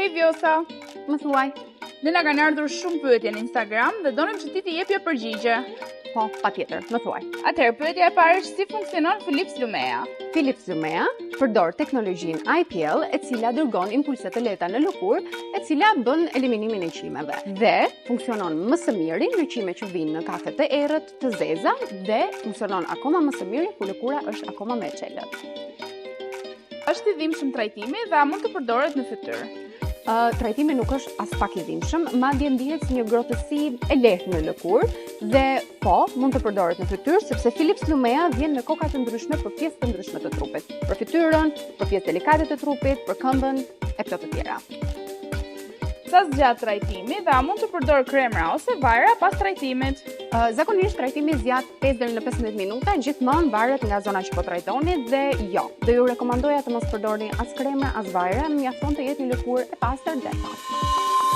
Hej Vjosa, Më thuaj. ne na kanë ardhur shumë pyetje në Instagram dhe donim që ti t'i jepje përgjigje. Po, patjetër, më thuaj. Atëherë, pyetja e parë është si funksionon Philips Lumea? Philips Lumea përdor teknologjinë IPL, e cila dërgon impulse të lehta në lëkurë, e cila bën eliminimin e qimeve dhe funksionon më së miri në qime që vinë në kafe të errët, të zeza dhe funksionon akoma më së miri kur lëkura është akoma me çelët. Është i dhimbshëm trajtimi dhe a mund të përdoret në fytyrë? Trajtimi nuk është as pak i dhimbshëm, madje ndihet si një ngrohtësi e lehtë në lëkurë dhe po, mund të përdoret në fytyrë sepse Philips Lumea vjen me koka të ndryshme për pjesë të ndryshme të trupit, për fytyrën, për pjesë delikate të trupit, për këmbën e këto të tjera. Sa zgjat trajtimi dhe a mund të përdor kremra ose vajra pas trajtimit? Zakonisht trajtimi zgjat 5 deri në 15 minuta, gjithmonë varet nga zona që po trajtoni dhe jo, do ju rekomandoja të mos përdorni as kremra as vajra, mjafton të jetë një lëkurë e pastër dhe pastë.